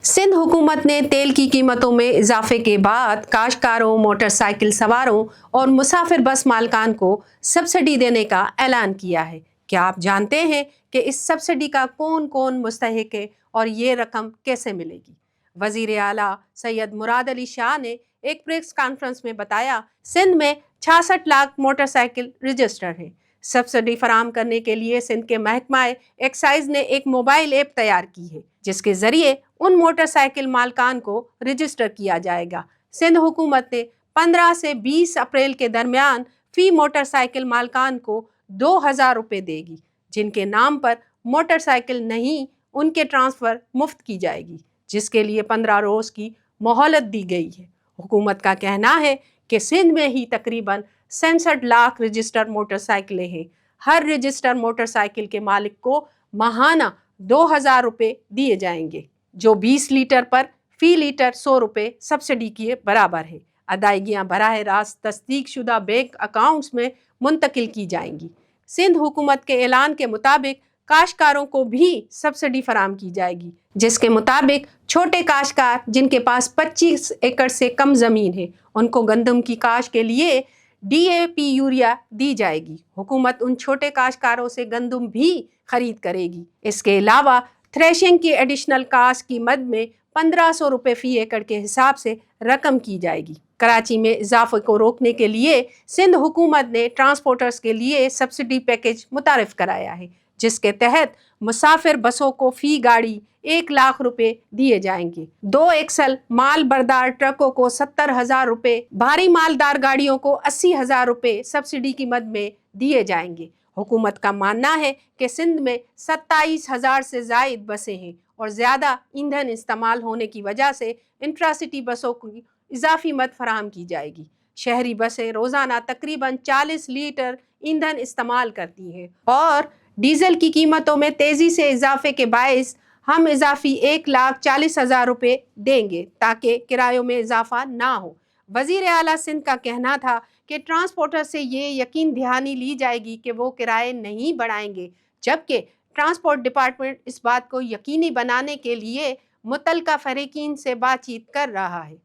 सिंध हुकूमत ने तेल की कीमतों में इजाफे के बाद काश्तकारों, मोटरसाइकिल सवारों और मुसाफिर बस मालिकान को सब्सिडी देने का ऐलान किया है। क्या आप जानते हैं कि इस सब्सिडी का कौन कौन मुस्तहिक है और ये रकम कैसे मिलेगी? वजीर आला सैयद मुराद अली शाह ने एक प्रेस कॉन्फ्रेंस में बताया, सिंध में 66 लाख मोटरसाइकिल रजिस्टर हैं। सब्सिडी फराम करने के लिए सिंध के महकमा एक्साइज ने एक मोबाइल ऐप तैयार की है, जिसके जरिए उन मोटरसाइकिल मालिकान को रजिस्टर किया जाएगा। सिंध हुकूमत ने 15 से 20 अप्रैल के दरमियान फी मोटरसाइकिल मालिकान को 2000 रुपये देगी। जिनके नाम पर मोटरसाइकिल नहीं, उनके ट्रांसफ़र मुफ्त की जाएगी, जिसके लिए 15 रोज़ की मोहलत दी गई है। हुकूमत का कहना है कि सिंध में ही तकरीबन 67 लाख रजिस्टर्ड मोटरसाइकिलें हैं। हर रजिस्टर्ड मोटरसाइकिल के मालिक को माहाना 2000 रुपये दिए जाएंगे, जो 20 लीटर पर फी लीटर 100 रुपये सब्सिडी के बराबर है। अदायगियाँ बराह रास्त तस्दीक शुदा बैंक अकाउंट्स में मुंतकिल की जाएंगी। सिंध हुकूमत के ऐलान के मुताबिक काश्तकारों को भी सब्सिडी फराम की जाएगी, जिसके मुताबिक छोटे काश्तकार जिनके पास 25 एकड़ से कम ज़मीन है, उनको गंदम की काश के लिए DAP यूरिया दी जाएगी। हुकूमत उन छोटे काश्तकारों से गंदम भी खरीद करेगी। इसके अलावा थ्रेशिंग की एडिशनल कास्ट कीमत में 1500 रुपये फ़ी एकड़ के हिसाब से रकम की जाएगी। कराची में इजाफे को रोकने के लिए सिंध हुकूमत ने ट्रांसपोर्टर्स के लिए सब्सिडी पैकेज मुतारिफ कराया है, जिसके तहत मुसाफिर बसों को फ़ी गाड़ी 1 लाख रुपए दिए जाएंगे। 2 एक्सल माल बरदार ट्रकों को 70,000 रुपये, भारी मालदार गाड़ियों को 80,000 रुपये सब्सिडी की मद में दिए जाएंगे। हुकूमत का मानना है कि सिंध में 27,000 से ज़ायद बसें हैं और ज़्यादा ईंधन इस्तेमाल होने की वजह से इंट्रासिटी बसों की इजाफी मद फराहम की जाएगी। शहरी बसें रोज़ाना तकरीबन 40 लीटर ईंधन इस्तेमाल करती हैं और डीजल की कीमतों में तेज़ी से इजाफे के बायस हम इजाफी 1,40,000 रुपये देंगे ताकि किरायों में इजाफा ना हो। वज़ीर आला सिंध का कहना था कि ट्रांसपोर्टर से ये यकीन दहानी ली जाएगी कि वो किराए नहीं बढ़ाएंगे, जबकि ट्रांसपोर्ट डिपार्टमेंट इस बात को यकीनी बनाने के लिए मुतल्लिका फरीकीन से बातचीत कर रहा है।